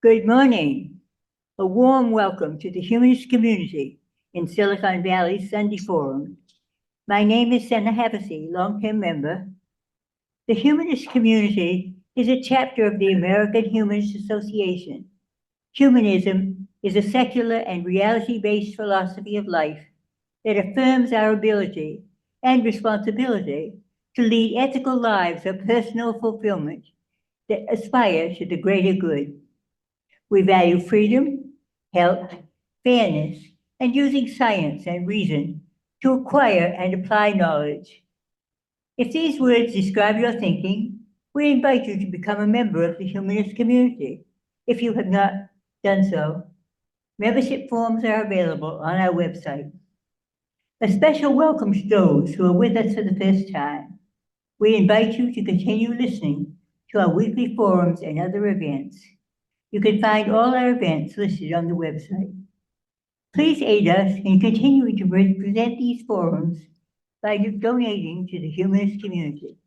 Good morning. A warm welcome to the humanist community in Silicon Valley's Sunday Forum. My name is Senna Havasi, long-term member. The humanist community is a chapter of the American Humanist Association. Humanism is a secular and reality-based philosophy of life that affirms our ability and responsibility to lead ethical lives of personal fulfillment that aspire to the greater good. We value freedom, health, fairness, and using science and reason to acquire and apply knowledge. If these words describe your thinking, we invite you to become a member of the humanist community. If you have not done so, membership forms are available on our website. A special welcome to those who are with us for the first time. We invite you to continue listening to our weekly forums and other events. You can find all our events listed on the website. Please aid us in continuing to present these forums by donating to the humanist community.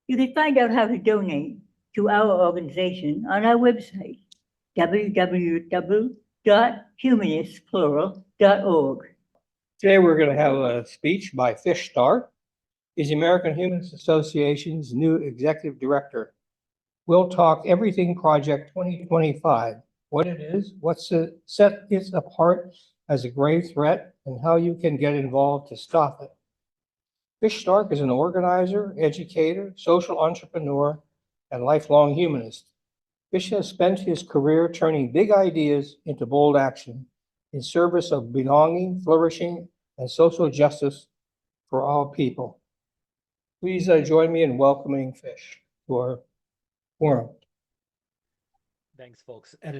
You can find out how to donate to our organization on our website, www.humanistplural.org. Today we're going to have a speech by Fish Stark. He's the American Humanist Association's new executive director. We'll talk everything Project 2025, what it is, what's set it apart as a grave threat, and how you can get involved to stop it. Fish Stark is an organizer, educator, social entrepreneur, and lifelong humanist. Fish has spent his career turning big ideas into bold action in service of belonging, flourishing, and social justice for all people. Please join me in welcoming Fish to our forum. Thanks, folks. And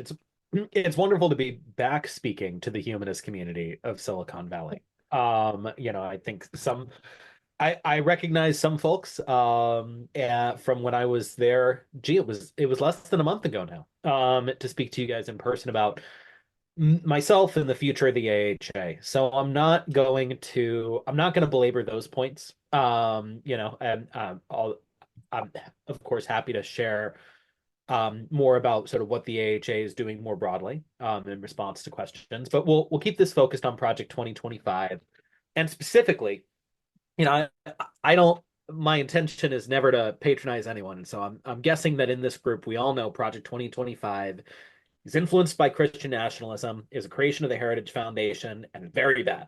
it's wonderful to be back speaking to the humanist community of Silicon Valley. I think I recognize some folks from when I was there. Gee, it was less than a month ago now to speak to you guys in person about myself and the future of the AHA. So I'm not going to belabor those points. I'm of course happy to share more about sort of what the AHA is doing more broadly in response to questions. But we'll keep this focused on Project 2025, and specifically, I don't. My intention is never to patronize anyone, and so I'm guessing that in this group we all know Project 2025 is influenced by Christian nationalism, is a creation of the Heritage Foundation, and very bad.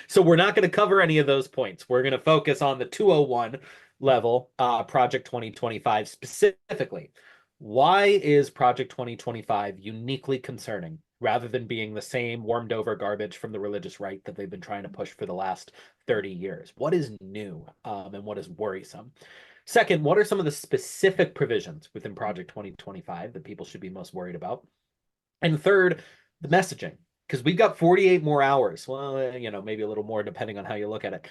So we're not going to cover any of those points. We're going to focus on the 201 level, Project 2025 specifically. Why is Project 2025 uniquely concerning rather than being the same warmed over garbage from the religious right that they've been trying to push for the last 30 years? What is new and what is worrisome? Second, what are some of the specific provisions within Project 2025 that people should be most worried about? And third, the messaging, because we've got 48 more hours, well, maybe a little more depending on how you look at it,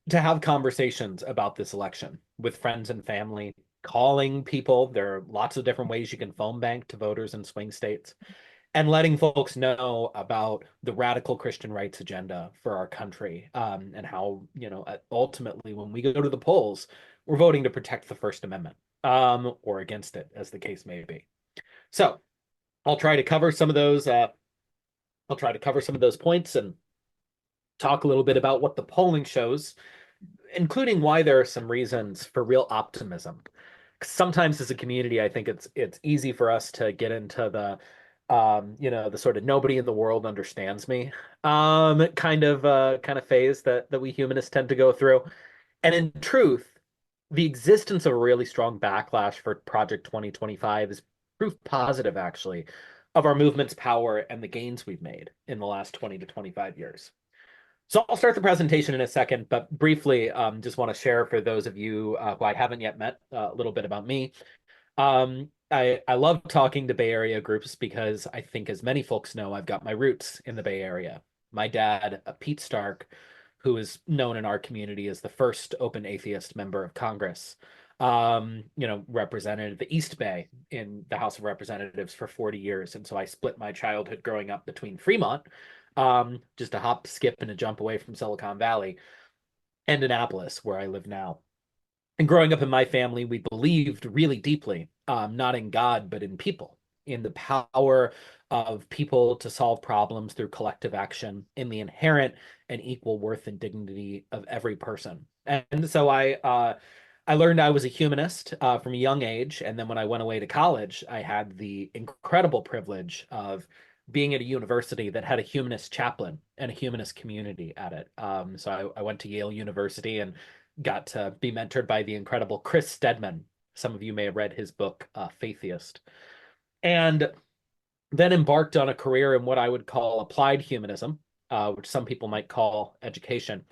to have conversations about this election with friends and family, calling people. There are lots of different ways you can phone bank to voters in swing states, and letting folks know about the radical Christian rights agenda for our country, and how, ultimately when we go to the polls, we're voting to protect the First Amendment or against it, as the case may be. So I'll try to cover some of those. I'll try to cover some of those points and talk a little bit about what the polling shows, including why there are some reasons for real optimism. Sometimes as a community, I think it's easy for us to get into the the sort of nobody in the world understands me kind of phase that we humanists tend to go through. And in truth, the existence of a really strong backlash for Project 2025 is proof positive, actually, of our movement's power and the gains we've made in the last 20 to 25 years. So I'll start the presentation in a second, but briefly, just want to share for those of you who I haven't yet met a little bit about me. I love talking to Bay Area groups because I think, as many folks know, I've got my roots in the Bay Area. My dad, Pete Stark, who is known in our community as the first open atheist member of Congress, represented the East Bay in the House of Representatives for 40 years. And so I split my childhood growing up between Fremont, just a hop, skip, and a jump away from Silicon Valley, and Annapolis, where I live now. And growing up in my family, we believed really deeply, not in God, but in people. in the power of people to solve problems through collective action, in the inherent and equal worth and dignity of every person. And so I learned I was a humanist from a young age, and then when I went away to college, I had the incredible privilege of being at a university that had a humanist chaplain and a humanist community at it. So I went to Yale University and got to be mentored by the incredible Chris Stedman. Some of you may have read his book, Faithiest. And then embarked on a career in what I would call applied humanism, which some people might call education.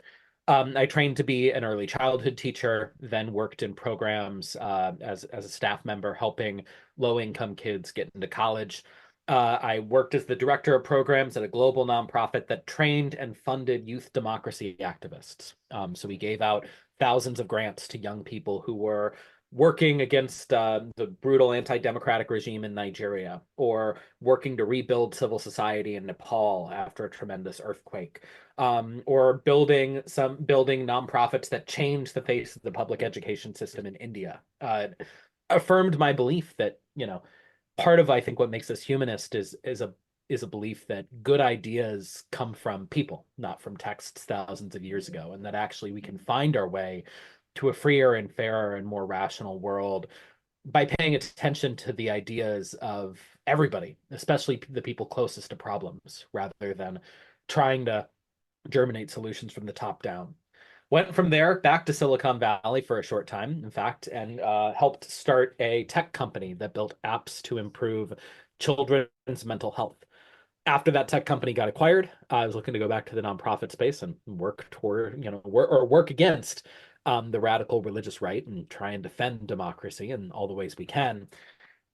I trained to be an early childhood teacher, then worked in programs as a staff member helping low-income kids get into college. I worked as the director of programs at a global nonprofit that trained and funded youth democracy activists. So we gave out thousands of grants to young people who were working against the brutal anti-democratic regime in Nigeria, or working to rebuild civil society in Nepal after a tremendous earthquake, or building nonprofits that changed the face of the public education system in India. Affirmed my belief that, part of, I think, what makes us humanist is a belief that good ideas come from people, not from texts thousands of years ago, and that actually we can find our way to a freer and fairer and more rational world by paying attention to the ideas of everybody, especially the people closest to problems, rather than trying to germinate solutions from the top down. Went from there back to Silicon Valley for a short time, in fact, and helped start a tech company that built apps to improve children's mental health. After that tech company got acquired, I was looking to go back to the nonprofit space and work toward, work against the radical religious right and try and defend democracy in all the ways we can.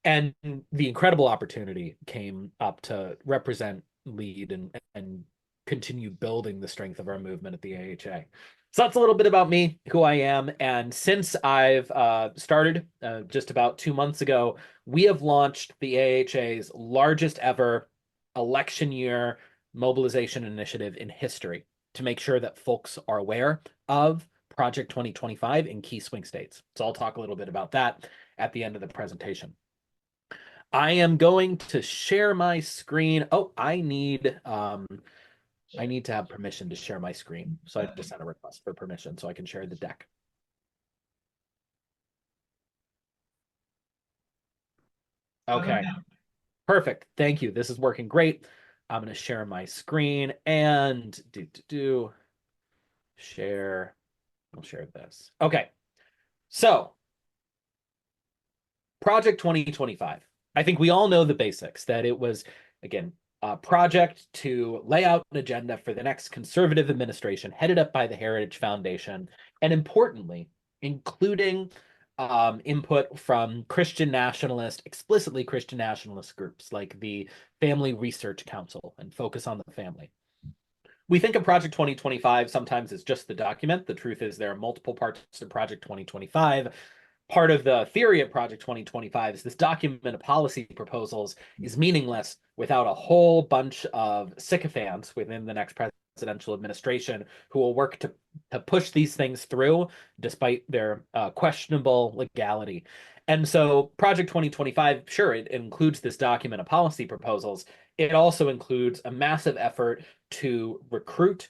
And the incredible opportunity came up to represent, lead, and continue building the strength of our movement at the AHA. So that's a little bit about me, who I am. And since I've started just about 2 months ago, we have launched the AHA's largest ever election year mobilization initiative in history to make sure that folks are aware of Project 2025 in key swing states. So I'll talk a little bit about that at the end of the presentation. I am going to share my screen. Oh, I need to have permission to share my screen. So I just had a request for permission so I can share the deck. Okay, perfect. Thank you. This is working great. I'm going to share my screen and share. I'll share this. Okay, so Project 2025. I think we all know the basics, that it was, again, a project to lay out an agenda for the next conservative administration headed up by the Heritage Foundation, and importantly, including input from explicitly Christian nationalist groups like the Family Research Council and Focus on the Family. We think of Project 2025 sometimes as just the document. The truth is there are multiple parts to Project 2025. Part of the theory of Project 2025 is this document of policy proposals is meaningless without a whole bunch of sycophants within the next presidential administration who will work to push these things through despite their questionable legality. And so Project 2025, sure, it includes this document of policy proposals. It also includes a massive effort to recruit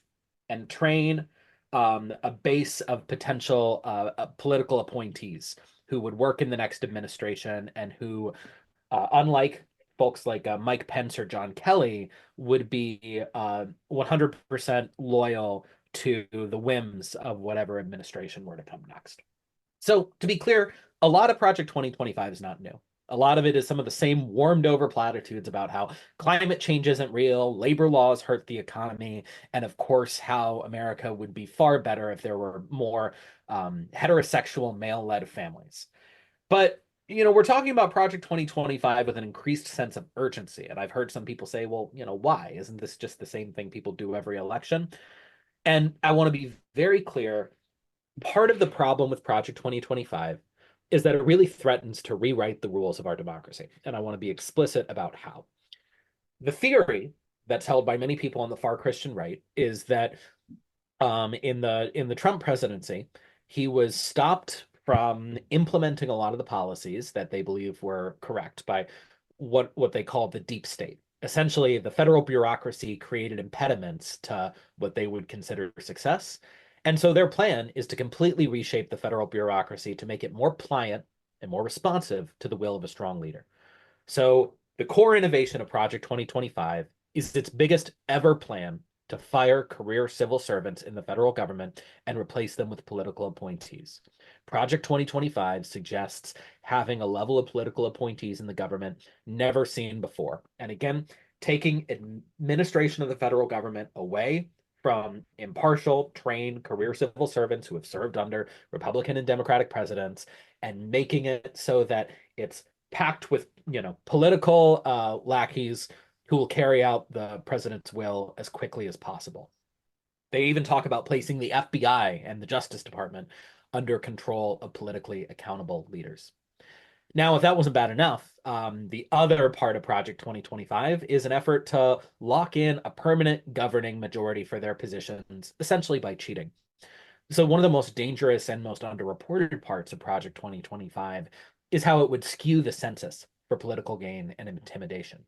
and train a base of potential political appointees who would work in the next administration and who, unlike folks like Mike Pence or John Kelly, would be 100% loyal to the whims of whatever administration were to come next. So to be clear, a lot of Project 2025 is not new. A lot of it is some of the same warmed over platitudes about how climate change isn't real, labor laws hurt the economy, and of course, how America would be far better if there were more heterosexual male-led families. But, we're talking about Project 2025 with an increased sense of urgency. And I've heard some people say, well, why? Isn't this just the same thing people do every election? And I want to be very clear. Part of the problem with Project 2025 is that it really threatens to rewrite the rules of our democracy. And I want to be explicit about how. The theory that's held by many people on the far Christian right is that in the Trump presidency, he was stopped from implementing a lot of the policies that they believe were correct by what they call the deep state. Essentially, the federal bureaucracy created impediments to what they would consider success. And so their plan is to completely reshape the federal bureaucracy to make it more pliant and more responsive to the will of a strong leader. So the core innovation of Project 2025 is its biggest ever plan to fire career civil servants in the federal government and replace them with political appointees. Project 2025 suggests having a level of political appointees in the government never seen before. And again, taking administration of the federal government away from impartial, trained career civil servants who have served under Republican and Democratic presidents and making it so that it's packed with, political lackeys who will carry out the president's will as quickly as possible. They even talk about placing the FBI and the Justice Department under control of politically accountable leaders. Now, if that wasn't bad enough, the other part of Project 2025 is an effort to lock in a permanent governing majority for their positions, essentially by cheating. So one of the most dangerous and most underreported parts of Project 2025 is how it would skew the census for political gain and intimidation.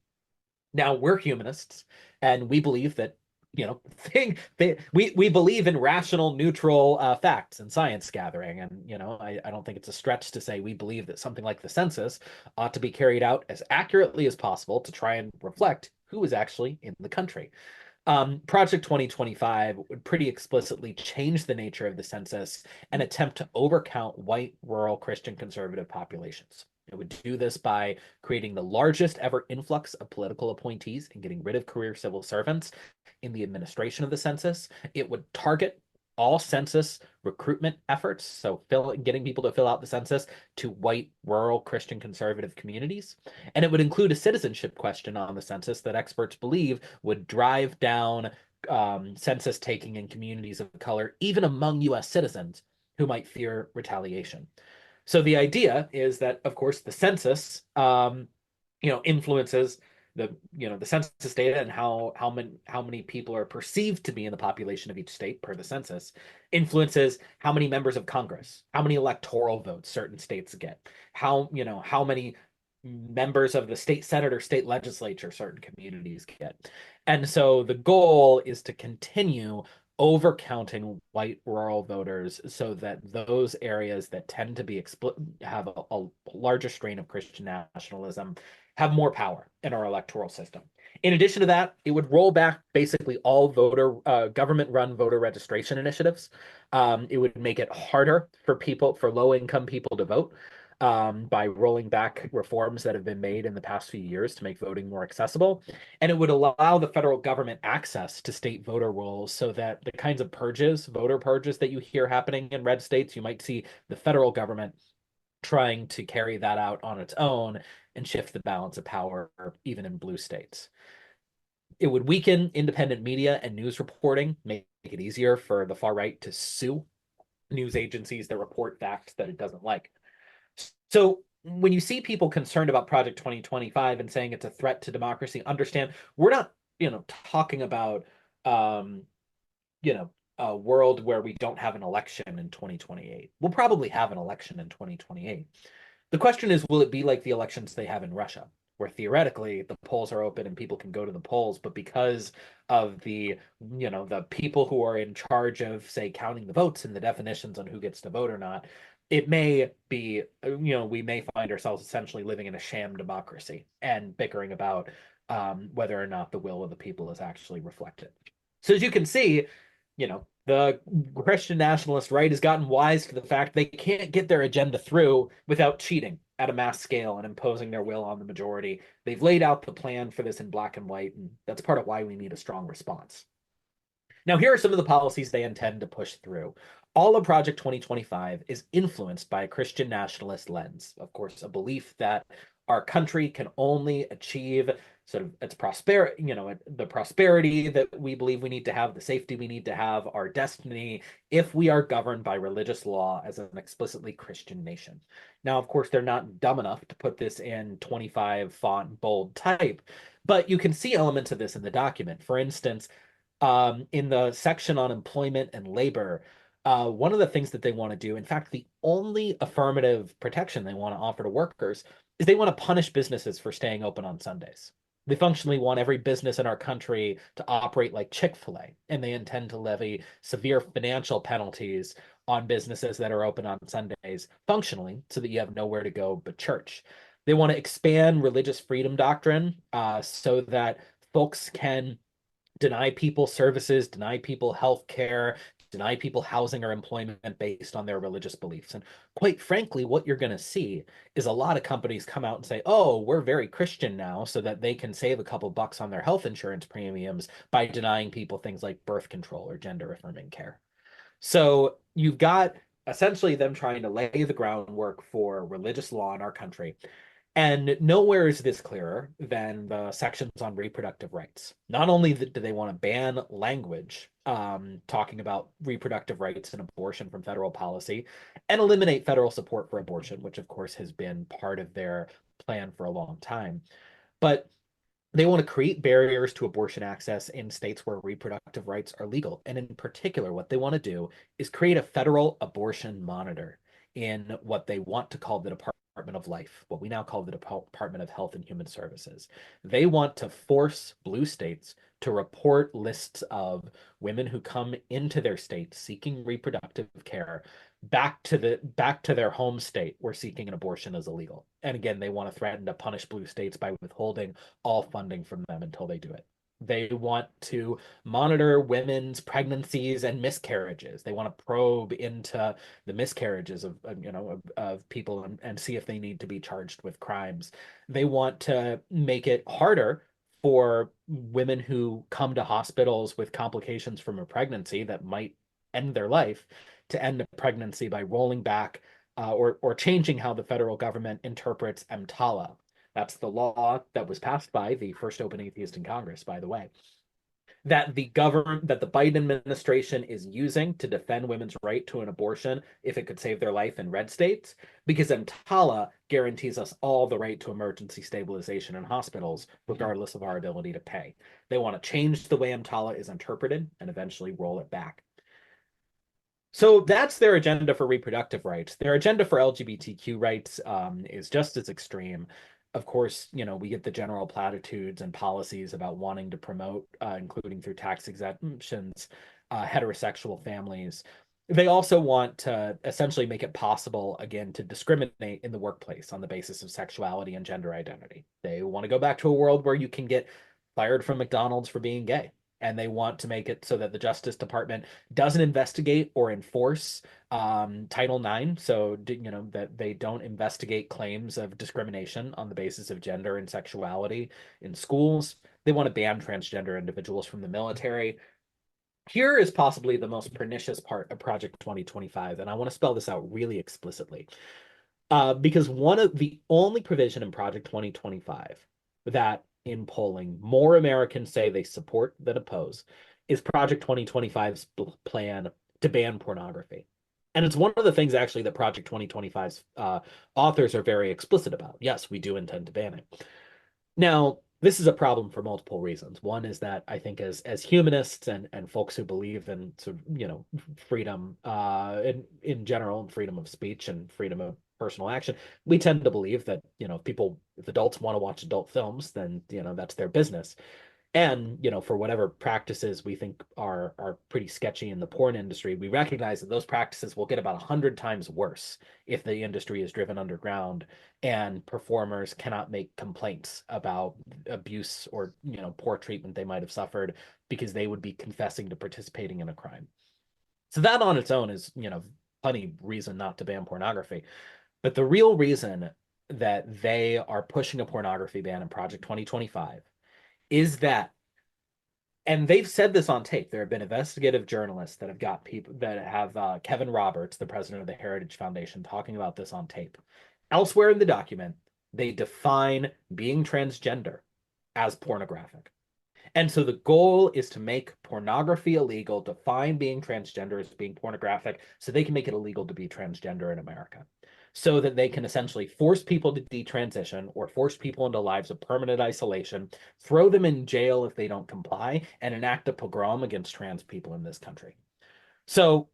Now, we're humanists, and we believe that, we believe in rational, neutral facts and science gathering. And, I don't think it's a stretch to say we believe that something like the census ought to be carried out as accurately as possible to try and reflect who is actually in the country. Project 2025 would pretty explicitly change the nature of the census and attempt to overcount white, rural, Christian conservative populations. It would do this by creating the largest ever influx of political appointees and getting rid of career civil servants in the administration of the census. It would target all census recruitment efforts, so getting people to fill out the census, to white, rural, Christian conservative communities. And it would include a citizenship question on the census that experts believe would drive down census taking in communities of color, even among US citizens who might fear retaliation. So the idea is that, of course, the census, influences the census data and how many people are perceived to be in the population of each state per the census, influences how many members of Congress, how many electoral votes certain states get, how many members of the state senate or state legislature certain communities get. And so the goal is to continue overcounting white rural voters so that those areas that tend to be have a larger strain of Christian nationalism have more power in our electoral system. In addition to that, it would roll back basically all government-run voter registration initiatives. It would make it harder for low-income people to vote by rolling back reforms that have been made in the past few years to make voting more accessible. And it would allow the federal government access to state voter rolls so that the kinds of voter purges that you hear happening in red states, you might see the federal government trying to carry that out on its own and shift the balance of power even in blue states. It would weaken independent media and news reporting, make it easier for the far right to sue news agencies that report facts that it doesn't like. So when you see people concerned about Project 2025 and saying it's a threat to democracy, understand we're not, talking about, a world where we don't have an election in 2028. We'll probably have an election in 2028. The question is, will it be like the elections they have in Russia, where theoretically the polls are open and people can go to the polls, but because of the people who are in charge of, say, counting the votes and the definitions on who gets to vote or not, it may be, we may find ourselves essentially living in a sham democracy and bickering about whether or not the will of the people is actually reflected. So as you can see, the Christian nationalist right has gotten wise to the fact they can't get their agenda through without cheating at a mass scale and imposing their will on the majority. They've laid out the plan for this in black and white, and that's part of why we need a strong response. Now, here are some of the policies they intend to push through. All of Project 2025 is influenced by a Christian nationalist lens. Of course, a belief that our country can only achieve sort of its prosperity, the prosperity that we believe we need to have, the safety we need to have, our destiny, if we are governed by religious law as an explicitly Christian nation. Now, of course, they're not dumb enough to put this in 25 font bold type, but you can see elements of this in the document. For instance, in the section on employment and labor, one of the things that they want to do, in fact, the only affirmative protection they want to offer to workers is they want to punish businesses for staying open on Sundays. They functionally want every business in our country to operate like Chick-fil-A, and they intend to levy severe financial penalties on businesses that are open on Sundays, functionally, so that you have nowhere to go but church. They want to expand religious freedom doctrine so that folks can deny people services, deny people health care, deny people housing or employment based on their religious beliefs. And quite frankly, what you're going to see is a lot of companies come out and say, oh, we're very Christian now, so that they can save a couple bucks on their health insurance premiums by denying people things like birth control or gender affirming care. So you've got essentially them trying to lay the groundwork for religious law in our country. And nowhere is this clearer than the sections on reproductive rights. Not only do they want to ban language talking about reproductive rights and abortion from federal policy and eliminate federal support for abortion, which of course has been part of their plan for a long time, but they want to create barriers to abortion access in states where reproductive rights are legal. And in particular, what they want to do is create a federal abortion monitor in what they want to call the Department of Life, what we now call the Department of Health and Human Services. They want to force blue states to report lists of women who come into their state seeking reproductive care back to their home state where seeking an abortion is illegal. And again, they want to threaten to punish blue states by withholding all funding from them until they do it. They want to monitor women's pregnancies and miscarriages. They want to probe into the miscarriages of people and see if they need to be charged with crimes. They want to make it harder for women who come to hospitals with complications from a pregnancy that might end their life to end a pregnancy by rolling back or changing how the federal government interprets EMTALA. That's the law that was passed by the first open atheist in Congress, by the way, that the Biden administration is using to defend women's right to an abortion if it could save their life in red states, because EMTALA guarantees us all the right to emergency stabilization in hospitals, regardless of our ability to pay. They want to change the way EMTALA is interpreted and eventually roll it back. So that's their agenda for reproductive rights. Their agenda for LGBTQ rights is just as extreme. Of course, we get the general platitudes and policies about wanting to promote, including through tax exemptions, heterosexual families. They also want to essentially make it possible, again, to discriminate in the workplace on the basis of sexuality and gender identity. They want to go back to a world where you can get fired from McDonald's for being gay. And they want to make it so that the Justice Department doesn't investigate or enforce Title IX, so that they don't investigate claims of discrimination on the basis of gender and sexuality in schools. They want to ban transgender individuals from the military. Here is possibly the most pernicious part of Project 2025, and I want to spell this out really explicitly, because one of the only provision in Project 2025 that in polling more Americans say they support than oppose is Project 2025's plan to ban pornography. And it's one of the things actually that Project 2025's authors are very explicit about. Yes, we do intend to ban it. Now, this is a problem for multiple reasons. One is that I think as humanists and folks who believe in sort of, freedom in general, and freedom of speech and freedom of personal action, we tend to believe that, if adults want to watch adult films, then, that's their business. And, for whatever practices we think are pretty sketchy in the porn industry, we recognize that those practices will get about 100 times worse if the industry is driven underground and performers cannot make complaints about abuse or, poor treatment they might have suffered because they would be confessing to participating in a crime. So that on its own is, plenty reason not to ban pornography. But the real reason that they are pushing a pornography ban in Project 2025 is that, and they've said this on tape, there have been investigative journalists that have got people that have Kevin Roberts, the president of the Heritage Foundation, talking about this on tape. Elsewhere in the document, they define being transgender as pornographic. And so the goal is to make pornography illegal, define being transgender as being pornographic, so they can make it illegal to be transgender in America, so that they can essentially force people to detransition or force people into lives of permanent isolation, throw them in jail if they don't comply, and enact a pogrom against trans people in this country. So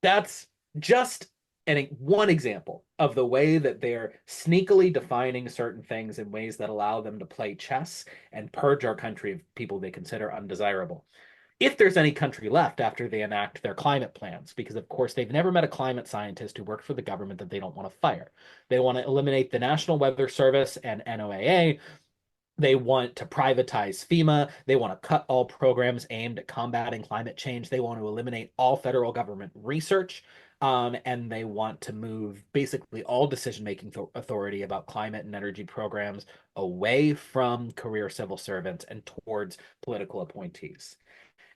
that's just And one example of the way that they're sneakily defining certain things in ways that allow them to play chess and purge our country of people they consider undesirable. If there's any country left after they enact their climate plans, because of course they've never met a climate scientist who worked for the government that they don't want to fire. They want to eliminate the National Weather Service and NOAA. They want to privatize FEMA. They want to cut all programs aimed at combating climate change. They want to eliminate all federal government research. And they want to move basically all decision-making authority about climate and energy programs away from career civil servants and towards political appointees.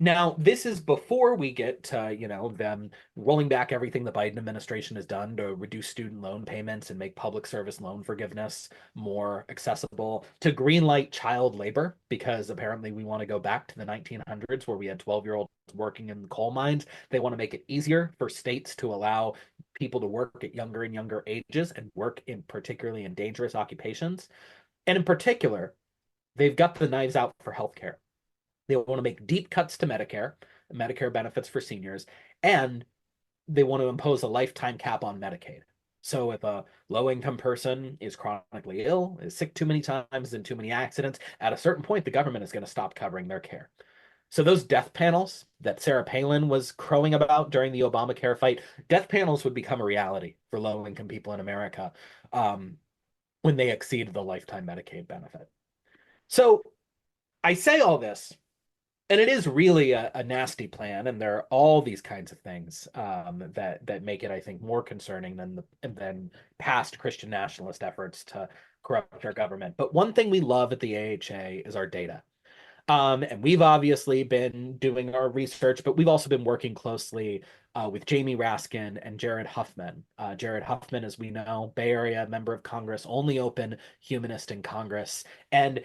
Now, this is before we get to, them rolling back everything the Biden administration has done to reduce student loan payments and make public service loan forgiveness more accessible, to greenlight child labor, because apparently we want to go back to the 1900s where we had 12-year-olds working in the coal mines. They want to make it easier for states to allow people to work at younger and younger ages and work in particularly in dangerous occupations. And in particular, they've got the knives out for healthcare. They want to make deep cuts to Medicare benefits for seniors, and they want to impose a lifetime cap on Medicaid. So if a low-income person is chronically ill, is sick too many times, in too many accidents, at a certain point, the government is going to stop covering their care. So those death panels that Sarah Palin was crowing about during the Obamacare fight, death panels would become a reality for low-income people in America when they exceed the lifetime Medicaid benefit. So I say all this, and it is really a nasty plan, and there are all these kinds of things that make it, I think, more concerning than past Christian nationalist efforts to corrupt our government. But one thing we love at the AHA is our data. And we've obviously been doing our research, but we've also been working closely with Jamie Raskin and Jared Huffman. Jared Huffman, as we know, Bay Area member of Congress, only open humanist in Congress. And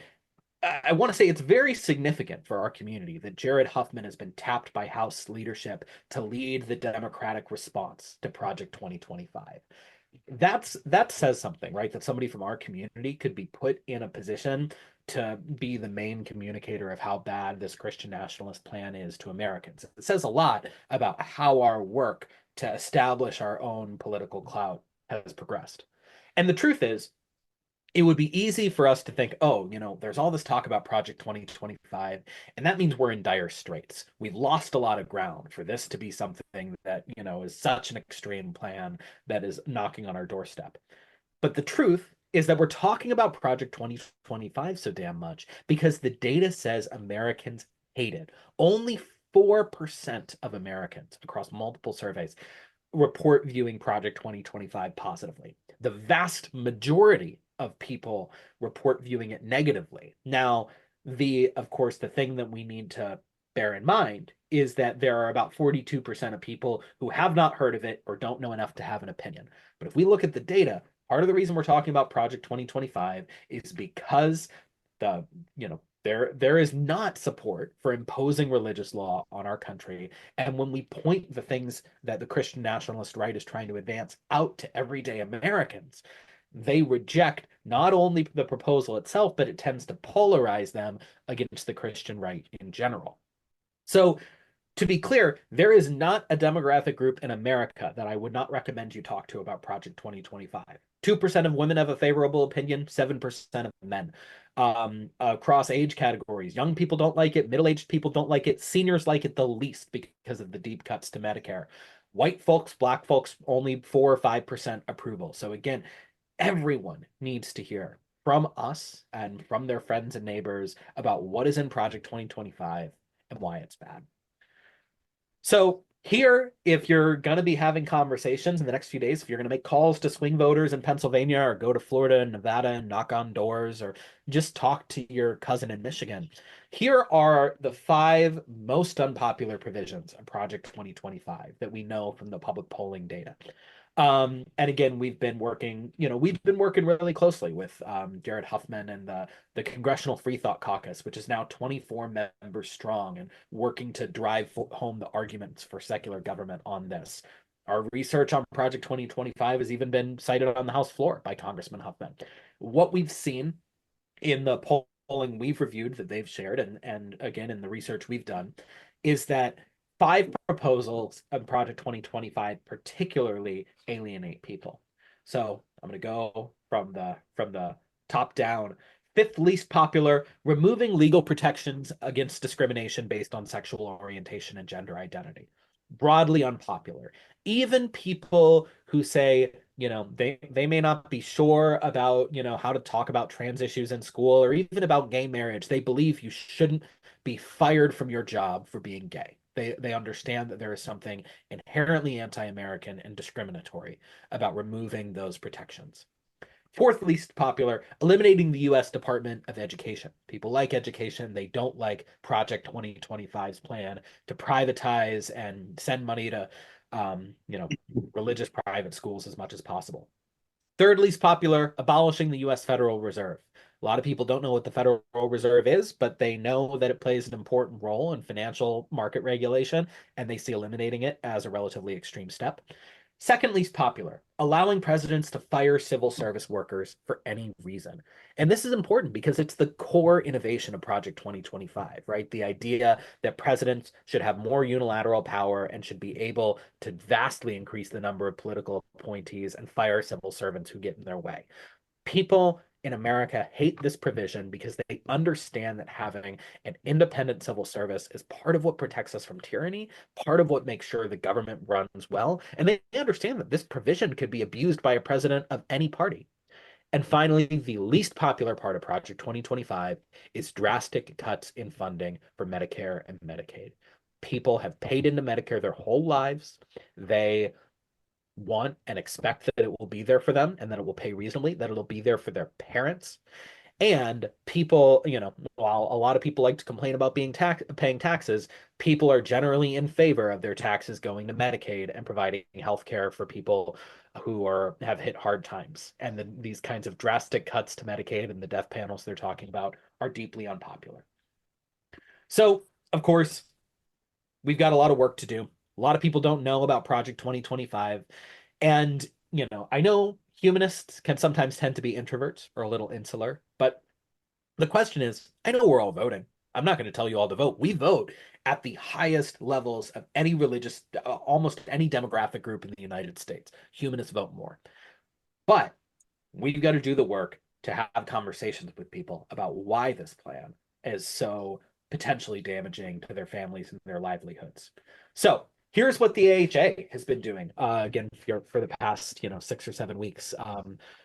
I want to say it's very significant for our community that Jared Huffman has been tapped by House leadership to lead the Democratic response to Project 2025. That says something, right? That somebody from our community could be put in a position to be the main communicator of how bad this Christian nationalist plan is to Americans. It says a lot about how our work to establish our own political clout has progressed. And the truth is, it would be easy for us to think, oh, there's all this talk about Project 2025, and that means we're in dire straits. We've lost a lot of ground for this to be something that, is such an extreme plan that is knocking on our doorstep. But the truth is that we're talking about Project 2025 so damn much because the data says Americans hate it. Only 4% of Americans across multiple surveys report viewing Project 2025 positively. The vast majority of people report viewing it negatively. Now, of course, the thing that we need to bear in mind is that there are about 42% of people who have not heard of it or don't know enough to have an opinion. But if we look at the data, part of the reason we're talking about Project 2025 is because there is not support for imposing religious law on our country. And when we point the things that the Christian nationalist right is trying to advance out to everyday Americans, they reject not only the proposal itself, but it tends to polarize them against the Christian right in general. So to be clear, there is not a demographic group in America that I would not recommend you talk to about Project 2025. 2% of women have a favorable opinion, 7% of men. Across age categories, young people don't like it, middle-aged people don't like it, seniors like it the least because of the deep cuts to Medicare. White folks, black folks, only 4 or 5% approval. So again, everyone needs to hear from us and from their friends and neighbors about what is in Project 2025 and why it's bad. So here, if you're going to be having conversations in the next few days, if you're going to make calls to swing voters in Pennsylvania or go to Florida and Nevada and knock on doors or just talk to your cousin in Michigan, here are the 5 most unpopular provisions of Project 2025 that we know from the public polling data. And again, we've been working really closely with Jared Huffman and the Congressional Free Thought Caucus, which is now 24 members strong and working to drive home the arguments for secular government on this. Our research on Project 2025 has even been cited on the House floor by Congressman Huffman. What we've seen in the polling we've reviewed that they've shared, and again in the research we've done, is that 5 proposals of Project 2025 particularly alienate people. So I'm going to go from the top down. 5th least popular, removing legal protections against discrimination based on sexual orientation and gender identity. Broadly unpopular. Even people who say, they may not be sure about, how to talk about trans issues in school or even about gay marriage. They believe you shouldn't be fired from your job for being gay. They understand that there is something inherently anti-American and discriminatory about removing those protections. 4th least popular, eliminating the U.S. Department of Education. People like education. They don't like Project 2025's plan to privatize and send money to, religious private schools as much as possible. 3rd least popular, abolishing the U.S. Federal Reserve. A lot of people don't know what the Federal Reserve is, but they know that it plays an important role in financial market regulation, and they see eliminating it as a relatively extreme step. 2nd least popular, allowing presidents to fire civil service workers for any reason. And this is important because it's the core innovation of Project 2025, right? The idea that presidents should have more unilateral power and should be able to vastly increase the number of political appointees and fire civil servants who get in their way. People in America hate this provision because they understand that having an independent civil service is part of what protects us from tyranny, part of what makes sure the government runs well, and they understand that this provision could be abused by a president of any party. And finally, the least popular part of Project 2025 is drastic cuts in funding for Medicare and Medicaid. People have paid into Medicare their whole lives. They want and expect that it will be there for them and that it will pay reasonably, that it'll be there for their parents. And people, while a lot of people like to complain about paying taxes, people are generally in favor of their taxes going to Medicaid and providing health care for people who have hit hard times. And these kinds of drastic cuts to Medicaid and the death panels they're talking about are deeply unpopular. So, of course, we've got a lot of work to do. A lot of people don't know about Project 2025. And, I know humanists can sometimes tend to be introverts or a little insular, but the question is, I know we're all voting. I'm not going to tell you all to vote. We vote at the highest levels of any religious, almost any demographic group in the United States. Humanists vote more. But we've got to do the work to have conversations with people about why this plan is so potentially damaging to their families and their livelihoods. So here's what the AHA has been doing again for the past 6 or 7 weeks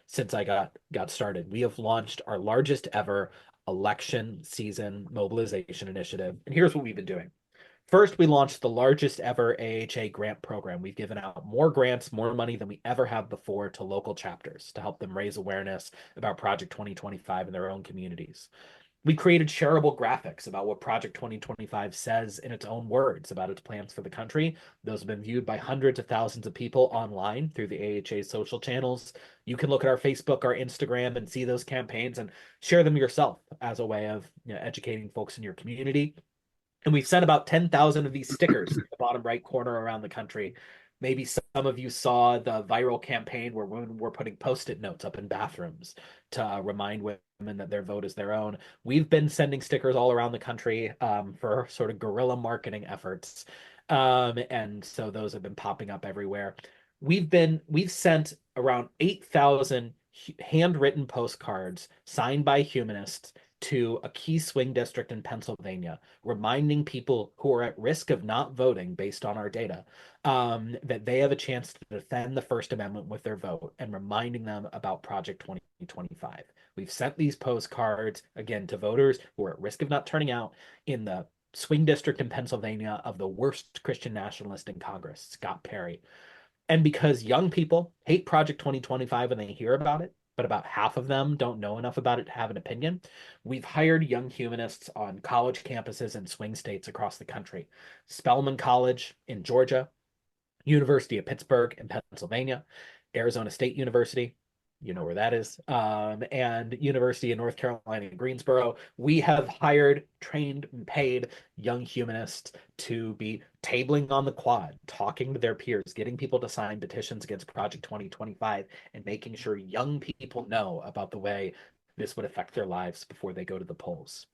since I got started. We have launched our largest ever election season mobilization initiative, and here's what we've been doing. First, we launched the largest ever AHA grant program. We've given out more grants, more money than we ever have before to local chapters to help them raise awareness about Project 2025 in their own communities. We created shareable graphics about what Project 2025 says in its own words about its plans for the country. Those have been viewed by hundreds of thousands of people online through the AHA social channels. You can look at our Facebook, our Instagram, and see those campaigns and share them yourself as a way of educating folks in your community. And we've sent about 10,000 of these stickers in the bottom right corner around the country. Maybe some of you saw the viral campaign where women were putting Post-it notes up in bathrooms to remind women that their vote is their own. We've been sending stickers all around the country for sort of guerrilla marketing efforts. And so those have been popping up everywhere. We've sent around 8,000 handwritten postcards signed by humanists to a key swing district in Pennsylvania, reminding people who are at risk of not voting based on our data that they have a chance to defend the First Amendment with their vote, and reminding them about Project 2025. We've sent these postcards, again, to voters who are at risk of not turning out in the swing district in Pennsylvania of the worst Christian nationalist in Congress, Scott Perry. And because young people hate Project 2025 when they hear about it, but about half of them don't know enough about it to have an opinion, we've hired young humanists on college campuses in swing states across the country. Spelman College in Georgia, University of Pittsburgh in Pennsylvania, Arizona State University, you know where that is, and University of North Carolina in Greensboro. We have hired, trained, and paid young humanists to be tabling on the quad, talking to their peers, getting people to sign petitions against Project 2025, and making sure young people know about the way this would affect their lives before they go to the polls.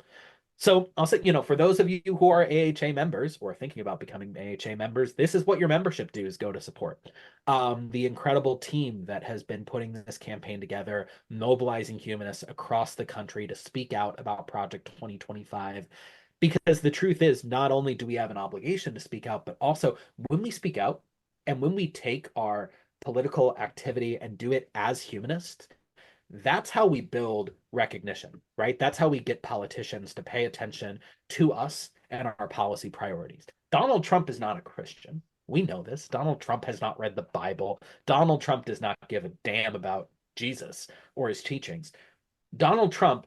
So I'll say, for those of you who are AHA members or thinking about becoming AHA members, this is what your membership dues go to support. The incredible team that has been putting this campaign together, mobilizing humanists across the country to speak out about Project 2025. Because the truth is, not only do we have an obligation to speak out, but also when we speak out and when we take our political activity and do it as humanists, that's how we build recognition, right? That's how we get politicians to pay attention to us and our policy priorities. Donald Trump is not a Christian. We know this. Donald Trump has not read the Bible. Donald Trump does not give a damn about Jesus or his teachings. Donald Trump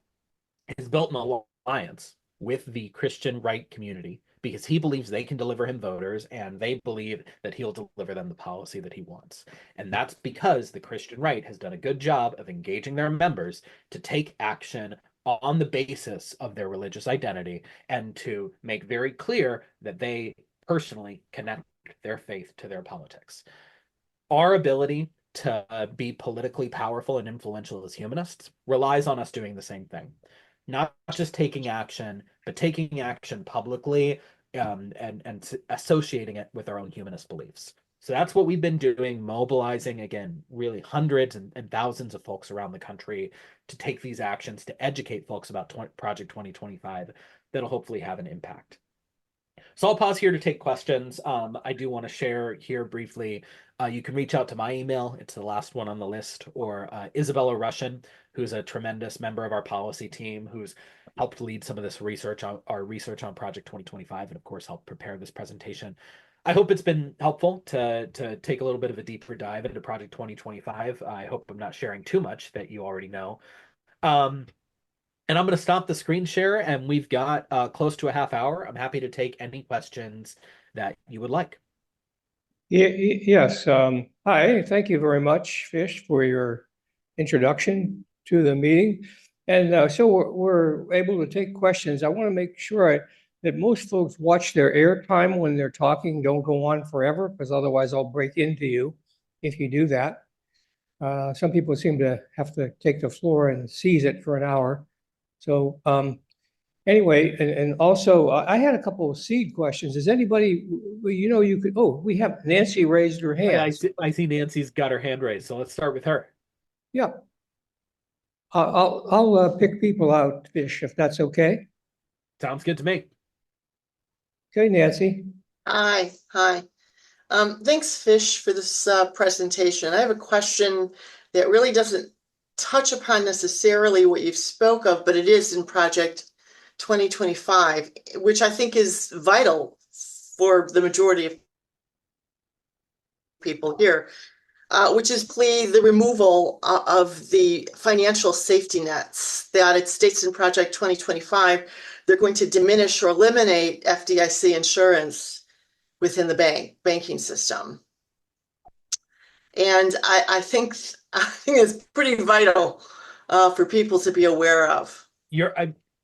has built an alliance with the Christian right community because he believes they can deliver him voters and they believe that he'll deliver them the policy that he wants. And that's because the Christian right has done a good job of engaging their members to take action on the basis of their religious identity and to make very clear that they personally connect their faith to their politics. Our ability to be politically powerful and influential as humanists relies on us doing the same thing. Not just taking action, but taking action publicly, and associating it with our own humanist beliefs. So that's what we've been doing, mobilizing, again, really hundreds and thousands of folks around the country to take these actions to educate folks about Project 2025 that'll hopefully have an impact. So I'll pause here to take questions. I do want to share here briefly. You can reach out to my email. It's the last one on the list, or Isabella Russian, who's a tremendous member of our policy team, who's helped lead some of this research on our research on Project 2025, and of course helped prepare this presentation. I hope it's been helpful to take a little bit of a deeper dive into Project 2025. I hope I'm not sharing too much that you already know. And I'm going to stop the screen share, and we've got close to a half hour. I'm happy to take any questions that you would like. Yes. Hi, thank you very much, Fish, for your introduction to the meeting. And so we're able to take questions. I want to make sure that most folks watch their airtime when they're talking. Don't go on forever, because otherwise I'll break into you if you do that. Some people seem to have to take the floor and seize it for an hour. So anyway, and also I had a couple of seed questions. Is anybody, you could, we have Nancy raised her hand. I see Nancy's got her hand raised, so let's start with her. Yeah. I'll pick people out, Fish, if that's okay. Sounds good to me. Okay, Nancy. Hi. Thanks, Fish, for this presentation. I have a question that really doesn't touch upon necessarily what you've spoke of, but it is in Project 2025, which I think is vital for the majority of people here, which is the removal of the financial safety nets that it states in Project 2025. They're going to diminish or eliminate FDIC insurance within the banking system. And I think it's pretty vital for people to be aware of.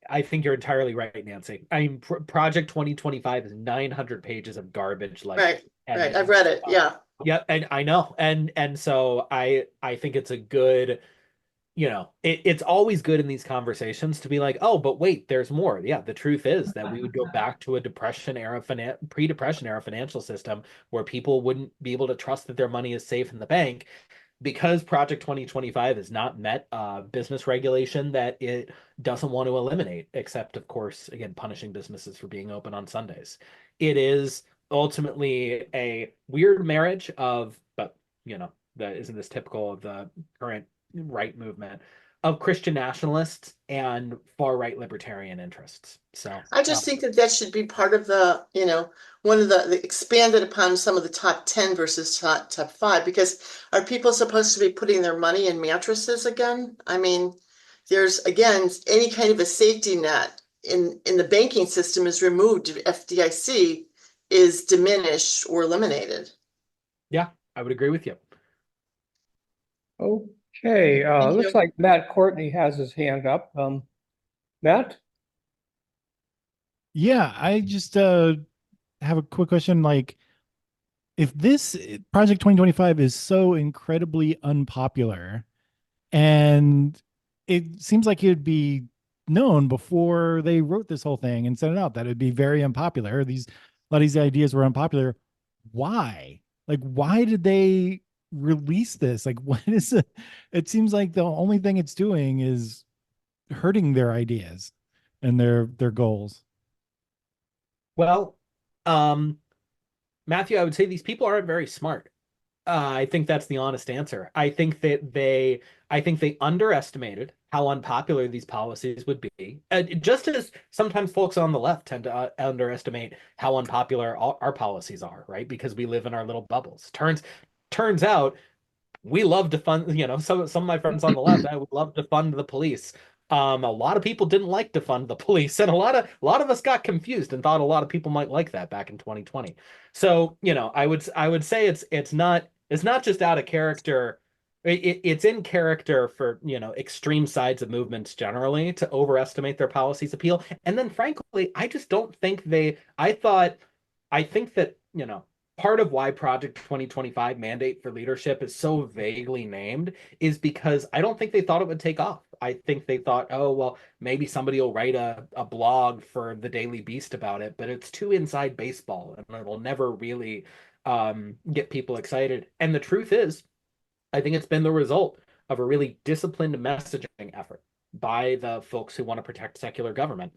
I think you're entirely right, Nancy. I mean, Project 2025 is 900 pages of garbage. Right. I've read it. Yeah. Yeah, and I know, and so I think it's a good, it's always good in these conversations to be like, oh, but wait, there's more. Yeah, the truth is that we would go back to a pre-depression era financial system where people wouldn't be able to trust that their money is safe in the bank, because Project 2025 has not met business regulation that it doesn't want to eliminate, except, of course, again, punishing businesses for being open on Sundays. It is ultimately a weird marriage of, but, isn't this typical of the current right movement, of Christian nationalists and far-right libertarian interests. So I just think that should be part of the, one of the expanded upon some of the top 10 versus top 5, because are people supposed to be putting their money in mattresses again? I mean, there's, again, any kind of a safety net in the banking system is removed. FDIC is diminished or eliminated. Yeah, I would agree with you. Okay, looks like Matt Courtney has his hand up. Matt? Yeah, I just have a quick question. Like, if this Project 2025 is so incredibly unpopular, and it seems like it would be known before they wrote this whole thing and sent it out that it'd be very unpopular. A lot of these ideas were unpopular. Why? Like, why did they release this? Like, what is it? It seems like the only thing it's doing is hurting their ideas and their goals. Well, um, Matthew, I would say these people aren't very smart. I think that's the honest answer. I think they underestimated how unpopular these policies would be. Just as sometimes folks on the left tend to underestimate how unpopular our policies are, right? Because we live in our little bubbles. Turns out we love to fund, some of my friends on the left, I would love to fund the police. A lot of people didn't like to fund the police, and a lot of us got confused and thought a lot of people might like that back in 2020. So, I would say it's not just out of character. It's in character for, extreme sides of movements generally to overestimate their policies appeal. And then frankly, I just don't think I think that, part of why Project 2025 Mandate for Leadership is so vaguely named is because I don't think they thought it would take off. I think they thought, oh, well, maybe somebody will write a blog for the Daily Beast about it, but it's too inside baseball and it'll never really get people excited. And the truth is, I think it's been the result of a really disciplined messaging effort by the folks who want to protect secular government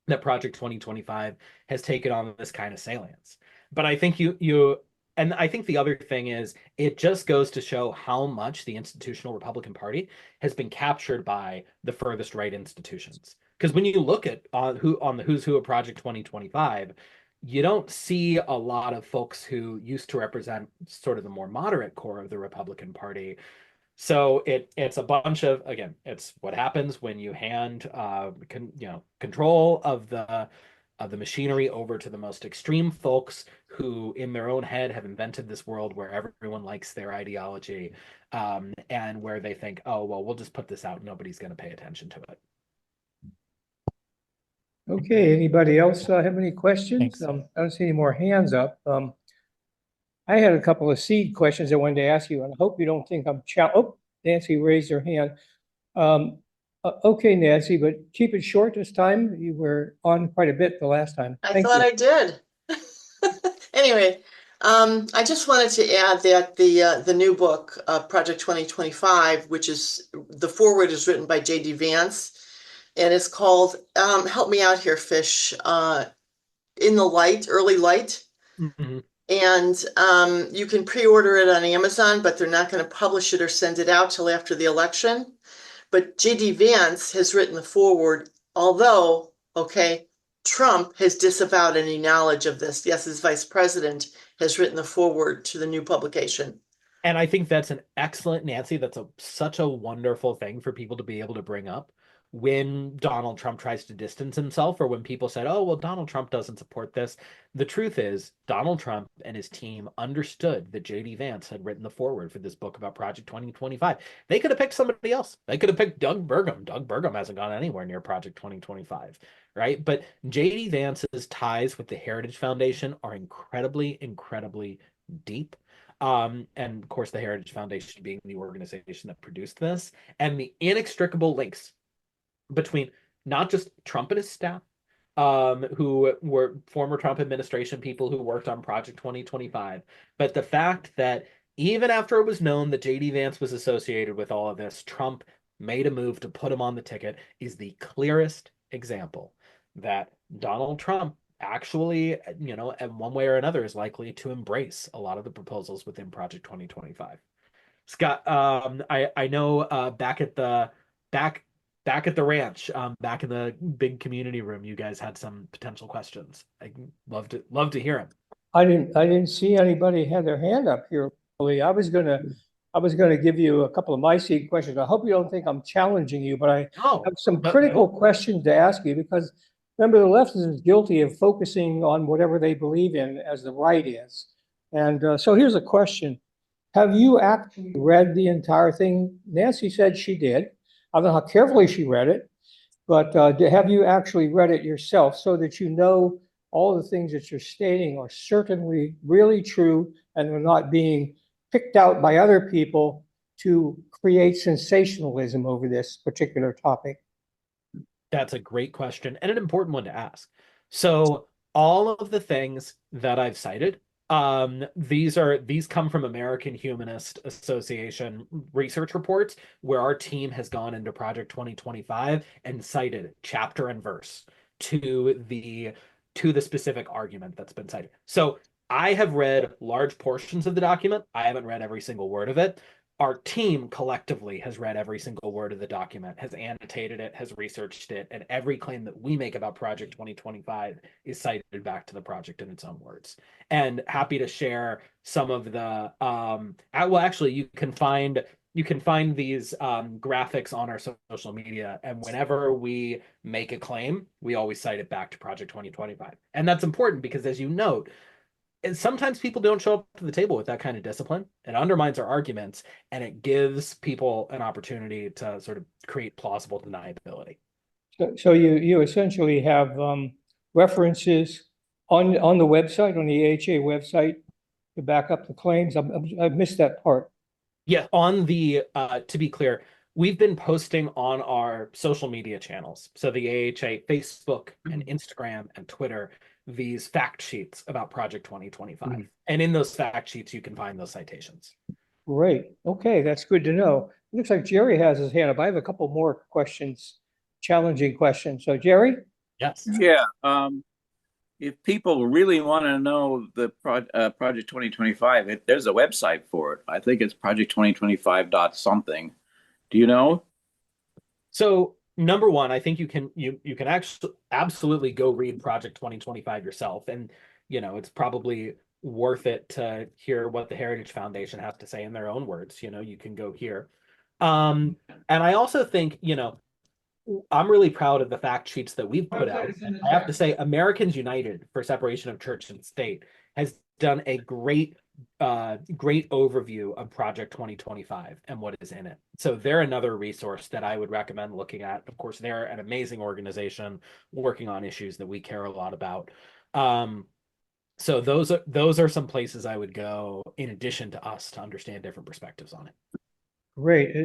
that Project 2025 has taken on this kind of salience. But I think and I think the other thing is it just goes to show how much the institutional Republican Party has been captured by the furthest right institutions. Because when you look at on the who's who of Project 2025, you don't see a lot of folks who used to represent sort of the more moderate core of the Republican Party. So it's a bunch of, again, it's what happens when you hand control of the machinery over to the most extreme folks who in their own head have invented this world where everyone likes their ideology, and where they think, oh, well, we'll just put this out, nobody's going to pay attention to it. Okay, anybody else have any questions? Thanks. I don't see any more hands up. I had a couple of seed questions I wanted to ask you, and I hope you don't think I'm oh, Nancy raised her hand. Okay, Nancy, but keep it short this time. You were on quite a bit the last time. I Thank thought you. I did. Anyway, I just wanted to add that the new book, Project 2025, which is the foreword is written by J.D. Vance, and it's called help me out here, Fish, In the Light, Early Light. Mm-hmm. And you can pre-order it on Amazon, but they're not going to publish it or send it out till after the election. But J.D. Vance has written the foreword, although, okay, Trump has disavowed any knowledge of this. Yes, his vice president has written the foreword to the new publication. And I think that's an excellent, Nancy, that's such a wonderful thing for people to be able to bring up when Donald Trump tries to distance himself, or when people said, oh, well, Donald Trump doesn't support this. The truth is, Donald Trump and his team understood that J.D. Vance had written the foreword for this book about Project 2025. They could have picked somebody else. They could have picked Doug Burgum. Doug Burgum hasn't gone anywhere near Project 2025, right? But J.D. Vance's ties with the Heritage Foundation are incredibly, incredibly deep. And of course, the Heritage Foundation being the organization that produced this, and the inextricable links between not just Trump and his staff, who were former Trump administration people who worked on Project 2025, but the fact that even after it was known that J.D. Vance was associated with all of this, Trump made a move to put him on the ticket is the clearest example that Donald Trump actually, in one way or another, is likely to embrace a lot of the proposals within Project 2025. Scott, I know back at the ranch, back in the big community room, you guys had some potential questions. I'd love to hear them. I didn't see anybody had their hand up here. Lee. I was gonna give you a couple of my seed questions. I hope you don't think I'm challenging you, but I have some critical questions to ask you, because remember, the left is guilty of focusing on whatever they believe in as the right is. And so here's a question. Have you actually read the entire thing? Nancy said she did. I don't know how carefully she read it, but have you actually read it yourself so that you know all the things that you're stating are certainly really true and are not being picked out by other people to create sensationalism over this particular topic? That's a great question and an important one to ask. So all of the things that I've cited, these come from American Humanist Association research reports where our team has gone into Project 2025 and cited chapter and verse to the specific argument that's been cited. So I have read large portions of the document. I haven't read every single word of it. Our team collectively has read every single word of the document, has annotated it, has researched it, and every claim that we make about Project 2025 is cited back to the project in its own words. And happy to share some of the well, actually, you can find these graphics on our social media, and whenever we make a claim, we always cite it back to Project 2025. And that's important because, as you note, and sometimes people don't show up to the table with that kind of discipline. It undermines our arguments and it gives people an opportunity to sort of create plausible deniability. So you essentially have references on the website, on the AHA website, to back up the claims. I missed that part. Yeah, on the to be clear, we've been posting on our social media channels. So the AHA Facebook and Instagram and Twitter, these fact sheets about Project 2025. Mhm. And in those fact sheets, you can find those citations. Great. Okay, that's good to know. It looks like Jerry has his hand up. I have a couple more questions, challenging questions. So Jerry? Yes. Yeah, if people really want to know the Project 2025, there's a website for it. I think it's project 2025 dot something. Do you know? So number one, I think you can actually absolutely go read Project 2025 yourself. And it's probably worth it to hear what the Heritage Foundation has to say in their own words. You can go here. And I also think, I'm really proud of the fact sheets that we've put out. I have to say, Americans United for Separation of Church and State has done a great overview of Project 2025 and what is in it. So they're another resource that I would recommend looking at. Of course, they're an amazing organization working on issues that we care a lot about. So those are some places I would go in addition to us to understand different perspectives on it. Great.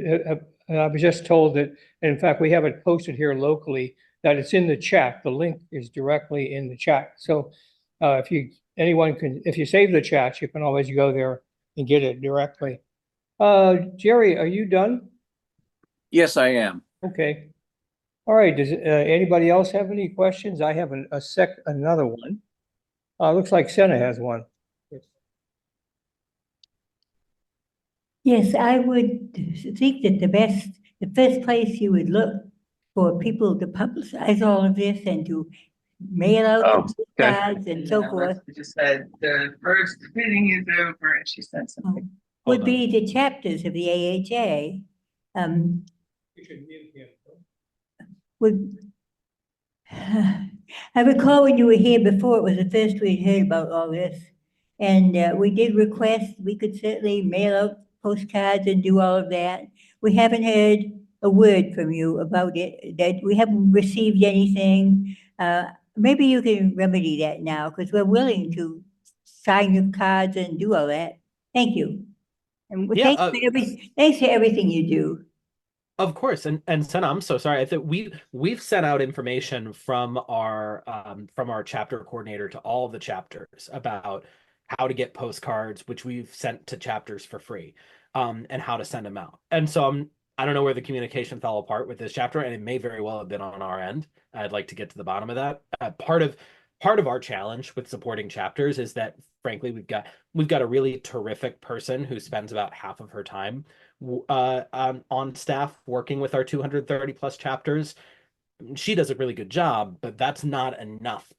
I was just told that, and in fact, we have it posted here locally, that it's in the chat. The link is directly in the chat. So if you save the chat, you can always go there and get it directly. Jerry, are you done? Yes, I am. Okay. All right. Does anybody else have any questions? I have another one. Looks like Senna has one. Yes, I would think that the first place you would look for people to publicize all of this and to mail out the cards and so forth She just said the first meeting is over and she sent something. would be the chapters of the AHA. Would I recall when you were here before, it was the first we'd heard about all this. And we did request, we could certainly mail out postcards and do all of that. We haven't heard a word from you about it, that we haven't received anything. Maybe you can remedy that now, because we're willing to sign your cards and do all that. Thank you. And Yeah, thanks for everything you do. Of course, and Senna, I'm so sorry. I think we've sent out information from our chapter coordinator to all the chapters about how to get postcards, which we've sent to chapters for free, and how to send them out. And so I don't know where the communication fell apart with this chapter, and it may very well have been on our end. I'd like to get to the bottom of that. Part of our challenge with supporting chapters is that, frankly, we've got a really terrific person who spends about half of her time on staff working with our 230 plus chapters. She does a really good job, but that's not enough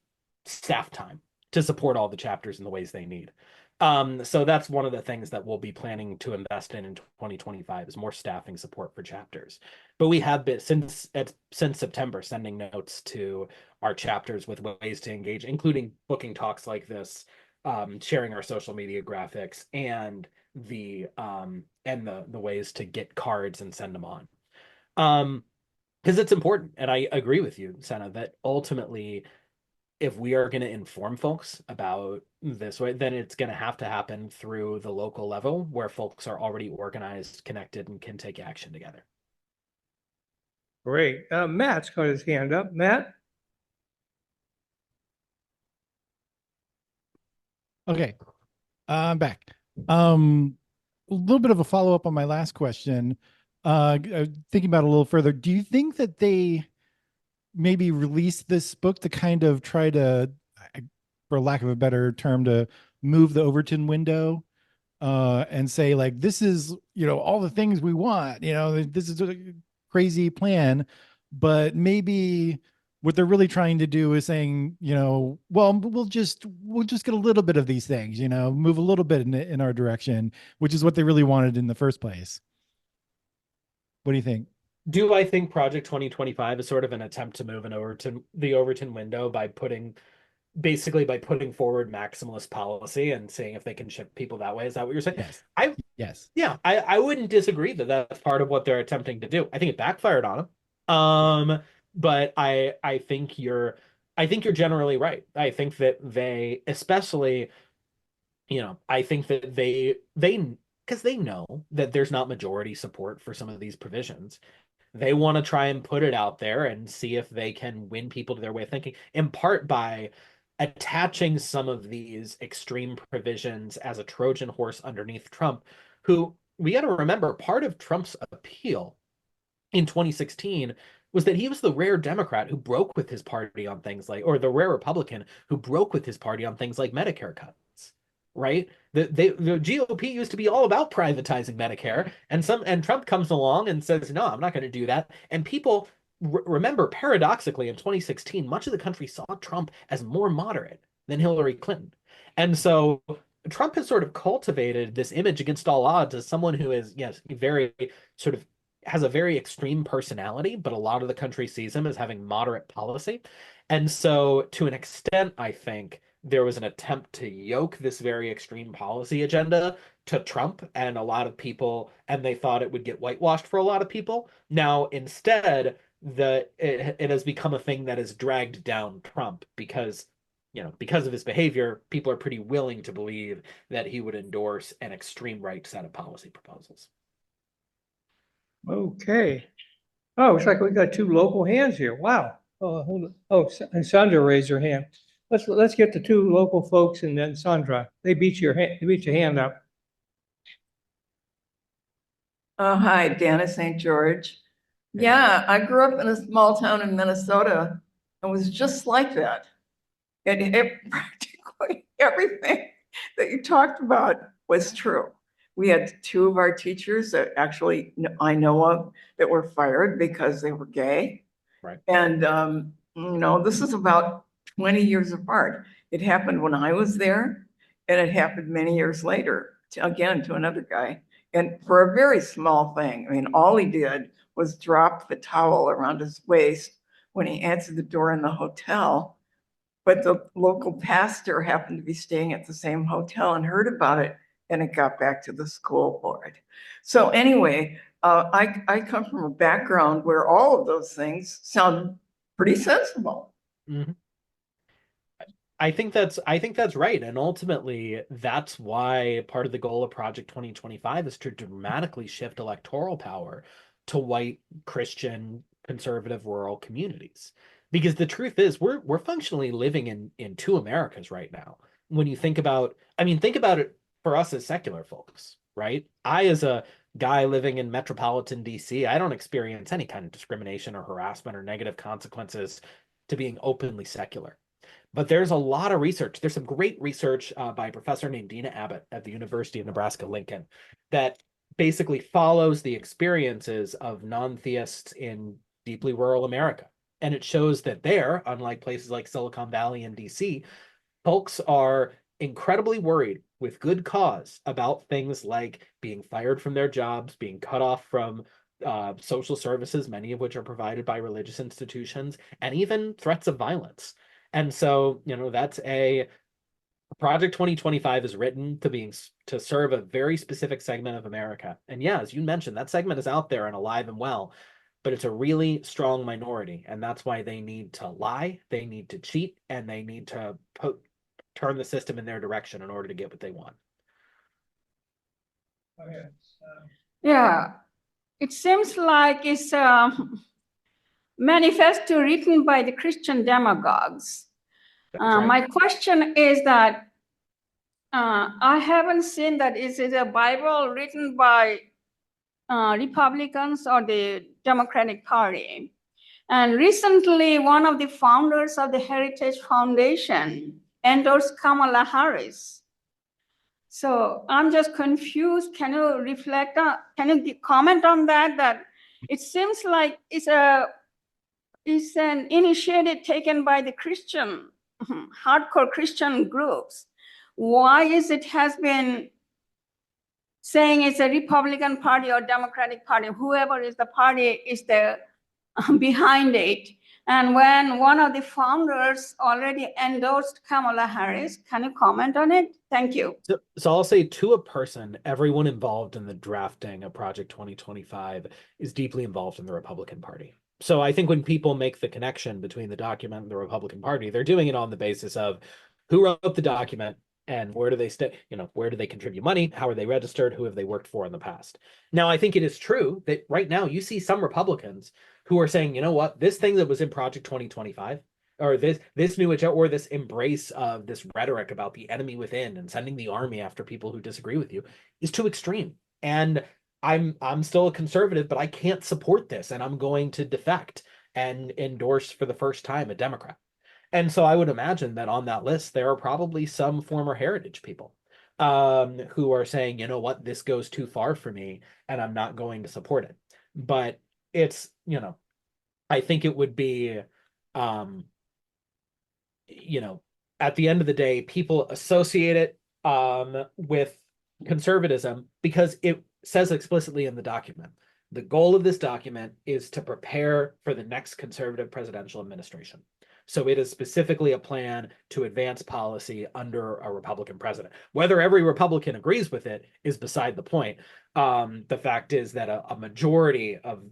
staff time to support all the chapters in the ways they need. So that's one of the things that we'll be planning to invest in 2025 is more staffing support for chapters. But we have been since September sending notes to our chapters with ways to engage, including booking talks like this, sharing our social media graphics, and the ways to get cards and send them on. Because it's important, and I agree with you, Senna, that ultimately, if we are going to inform folks about this way, then it's going to have to happen through the local level where folks are already organized, connected, and can take action together. Great. Matt's got his hand up. Matt? Okay, I'm back. A little bit of a follow-up on my last question. Thinking about it a little further, do you think that they maybe release this book to kind of try to, for lack of a better term, to move the Overton window, and say like, this is, all the things we want, this is a crazy plan, but maybe what they're really trying to do is saying, well, we'll just get a little bit of these things, move a little bit in our direction, which is what they really wanted in the first place. What do you think? Do I think Project 2025 is sort of an attempt to move the Overton window by basically by putting forward maximalist policy and seeing if they can shift people that way? Is that what you're saying? Yes. I Yes. Yeah, I wouldn't disagree that that's part of what they're attempting to do. I think it backfired on them. But I think you're generally right. I think that they, especially, I think that because they know that there's not majority support for some of these provisions. They want to try and put it out there and see if they can win people to their way of thinking, in part by attaching some of these extreme provisions as a Trojan horse underneath Trump, who, we got to remember, part of Trump's appeal in 2016 was that he was the rare Democrat who broke with his party on things like, or the rare Republican who broke with his party on things like Medicare cuts, right? The GOP used to be all about privatizing Medicare, and Trump comes along and says, no, I'm not going to do that. And people remember, paradoxically, in 2016, much of the country saw Trump as more moderate than Hillary Clinton. And so Trump has sort of cultivated this image against all odds as someone who is, yes, very sort of has a very extreme personality, but a lot of the country sees him as having moderate policy. And so, to an extent, I think there was an attempt to yoke this very extreme policy agenda to Trump and a lot of people, and they thought it would get whitewashed for a lot of people. Now, instead, it has become a thing that has dragged down Trump because, because of his behavior, people are pretty willing to believe that he would endorse an extreme right set of policy proposals. Okay. Oh, it's like we got two local hands here. Wow. Hold on. Oh, and Sandra raised her hand. Let's get the two local folks and then Sandra. They beat your hand up. Hi, Dana St. George. Yeah, I grew up in a small town in Minnesota and was just like that. And practically everything that you talked about was true. We had two of our teachers that actually I know of that were fired because they were gay. Right. And, this is about 20 years apart. It happened when I was there, and it happened many years later, again, to another guy. And for a very small thing, I mean, all he did was drop the towel around his waist when he answered the door in the hotel. But the local pastor happened to be staying at the same hotel and heard about it, and it got back to the school board. So anyway, I come from a background where all of those things sound pretty sensible. Mm-hmm. I think that's right. And ultimately, that's why part of the goal of Project 2025 is to dramatically shift electoral power to white, Christian, conservative, rural communities. Because the truth is, we're functionally living in two Americas right now. When you think about it for us as secular folks, right? I, as a guy living in metropolitan DC, I don't experience any kind of discrimination or harassment or negative consequences to being openly secular. But there's a lot of research. There's some great research by a professor named Dina Abbott at the University of Nebraska-Lincoln that basically follows the experiences of non-theists in deeply rural America. And it shows that there, unlike places like Silicon Valley and DC, folks are incredibly worried with good cause about things like being fired from their jobs, being cut off from social services, many of which are provided by religious institutions, and even threats of violence. And so, that's Project 2025 is written to serve a very specific segment of America. And yeah, as you mentioned, that segment is out there and alive and well, but it's a really strong minority. And that's why they need to lie, they need to cheat, and they need to turn the system in their direction in order to get what they want. Yeah, it seems like it's manifesto written by the Christian demagogues. Right. My question is that I haven't seen that is it a Bible written by Republicans or the Democratic Party. And recently, one of the founders of the Heritage Foundation endorsed Kamala Harris. So I'm just confused. Can you reflect on, can you comment on that? That it seems like it's an initiative taken by the Christian, hardcore Christian groups. Why is it has been saying it's a Republican Party or Democratic Party, whoever is the party is the behind it. And when one of the founders already endorsed Kamala Harris, can you comment on it? Thank you. So I'll say to a person, everyone involved in the drafting of Project 2025 is deeply involved in the Republican Party. So I think when people make the connection between the document and the Republican Party, they're doing it on the basis of who wrote the document and where do they stay, where do they contribute money? How are they registered? Who have they worked for in the past? Now, I think it is true that right now you see some Republicans who are saying, you know what, this thing that was in Project 2025, or this new agenda, or this embrace of this rhetoric about the enemy within and sending the army after people who disagree with you is too extreme. And I'm still a conservative, but I can't support this, and I'm going to defect and endorse for the first time a Democrat. And so I would imagine that on that list there are probably some former heritage people who are saying, you know what, this goes too far for me, and I'm not going to support it. But it's, I think it would be at the end of the day, people associate it with conservatism because it says explicitly in the document, the goal of this document is to prepare for the next conservative presidential administration. So it is specifically a plan to advance policy under a Republican president. Whether every Republican agrees with it is beside the point. The fact is that a majority of,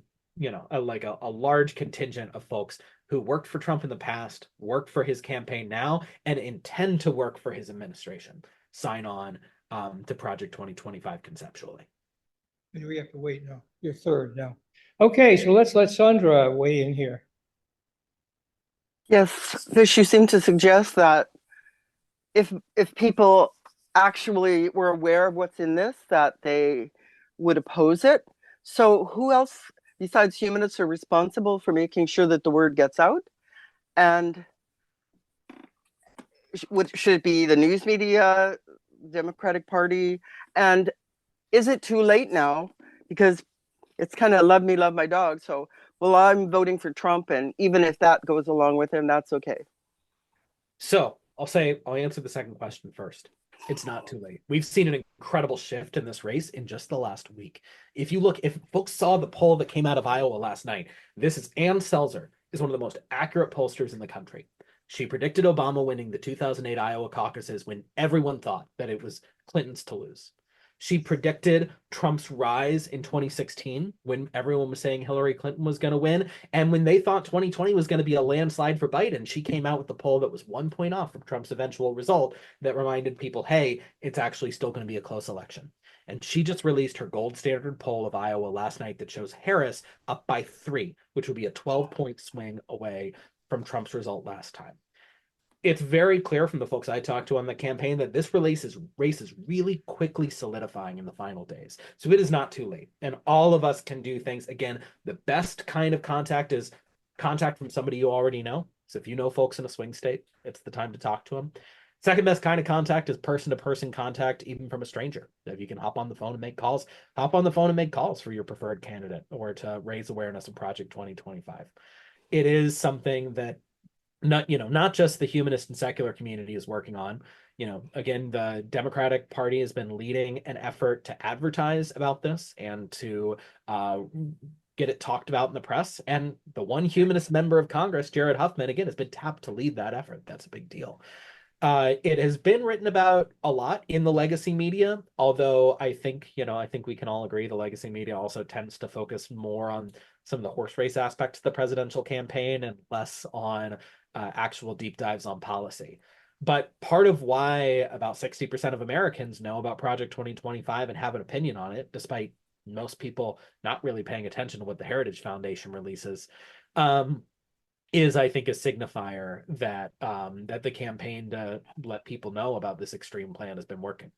a large contingent of folks who worked for Trump in the past, worked for his campaign now, and intend to work for his administration, sign on to Project 2025 conceptually. Do we have to wait now? You're third now. Okay, so let's let Sandra weigh in here. Yes, Fish, you seem to suggest that if people actually were aware of what's in this, that they would oppose it. So who else besides humanists are responsible for making sure that the word gets out? And should it be the news media, Democratic Party? And is it too late now? Because it's kind of love me, love my dog. So, well, I'm voting for Trump, and even if that goes along with him, that's okay. So I'll answer the second question first. It's not too late. We've seen an incredible shift in this race in just the last week. If folks saw the poll that came out of Iowa last night, this is Ann Selzer, is one of the most accurate pollsters in the country. She predicted Obama winning the 2008 Iowa caucuses when everyone thought that it was Clinton's to lose. She predicted Trump's rise in 2016 when everyone was saying Hillary Clinton was going to win. And when they thought 2020 was going to be a landslide for Biden, she came out with the poll that was 1 point off from Trump's eventual result that reminded people, hey, it's actually still going to be a close election. And she just released her gold standard poll of Iowa last night that shows Harris up by 3, which would be a 12-point swing away from Trump's result last time. It's very clear from the folks I talked to on the campaign that this race is really quickly solidifying in the final days. So it is not too late. And all of us can do things. Again, the best kind of contact is contact from somebody you already know. So if you know folks in a swing state, it's the time to talk to them. Second best kind of contact is person-to-person contact, even from a stranger. If you can hop on the phone and make calls, hop on the phone and make calls for your preferred candidate or to raise awareness of Project 2025. It is something that not just the humanist and secular community is working on. Again, the Democratic Party has been leading an effort to advertise about this and to get it talked about in the press. And the one humanist member of Congress, Jared Huffman, again, has been tapped to lead that effort. That's a big deal. It has been written about a lot in the legacy media, although I think we can all agree the legacy media also tends to focus more on some of the horse race aspects of the presidential campaign and less on actual deep dives on policy. But part of why about 60% of Americans know about Project 2025 and have an opinion on it, despite most people not really paying attention to what the Heritage Foundation releases, is, I think, a signifier that that the campaign to let people know about this extreme plan has been working.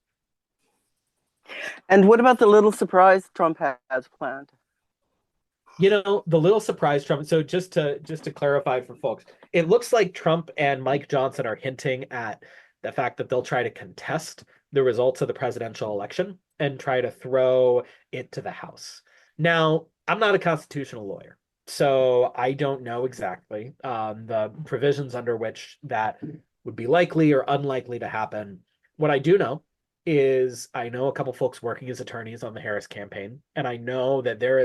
And what about the little surprise Trump has planned? You know, the little surprise Trump. So just to clarify for folks, it looks like Trump and Mike Johnson are hinting at the fact that they'll try to contest the results of the presidential election and try to throw it to the House. Now, I'm not a constitutional lawyer, so I don't know exactly the provisions under which that would be likely or unlikely to happen. What I do know is I know a couple folks working as attorneys on the Harris campaign, and I know that there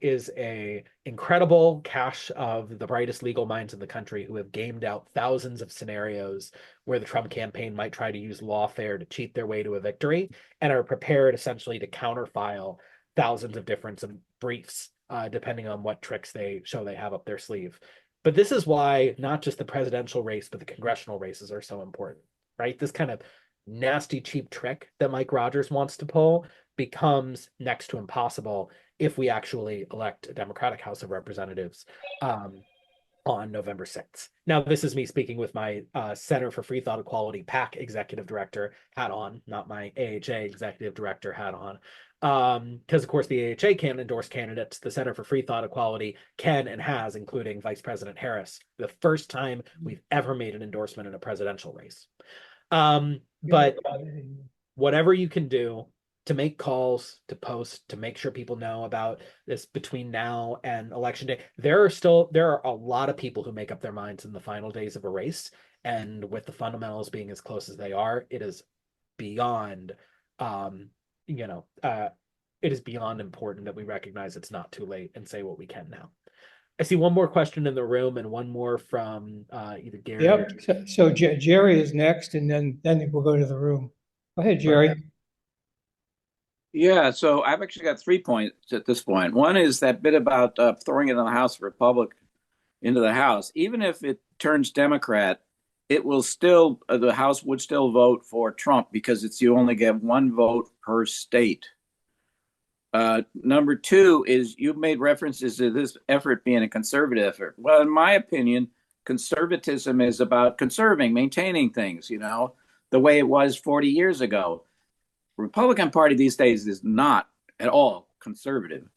is a incredible cache of the brightest legal minds in the country who have gamed out thousands of scenarios where the Trump campaign might try to use lawfare to cheat their way to a victory, and are prepared essentially to counterfile thousands of different briefs, depending on what tricks they show they have up their sleeve. But this is why not just the presidential race, but the congressional races are so important, right? This kind of nasty, cheap trick that Mike Rogers wants to pull becomes next to impossible if we actually elect a Democratic House of Representatives on November 6th. Now, this is me speaking with my Center for Free Thought Equality PAC executive director hat on, not my AHA executive director hat on. Because, of course, the AHA can't endorse candidates. The Center for Free Thought Equality can and has, including Vice President Harris, the first time we've ever made an endorsement in a presidential race. But whatever you can do to make calls, to post, to make sure people know about this between now and election day. There are a lot of people who make up their minds in the final days of a race. And with the fundamentals being as close as they are, it is beyond, it is beyond important that we recognize it's not too late and say what we can now. I see one more question in the room and one more from either Gary. Yep. So Jerry is next, and then we'll go to the room. Go ahead, Jerry. Yeah, so I've actually got 3 points at this point. One is that bit about throwing it in the House Republic into the House. Even if it turns Democrat, it will still, the House would still vote for Trump because you only get one vote per state. Number 2 is you've made references to this effort being a conservative effort. Well, in my opinion, conservatism is about conserving, maintaining things, the way it was 40 years ago. Republican Party these days is not at all conservative.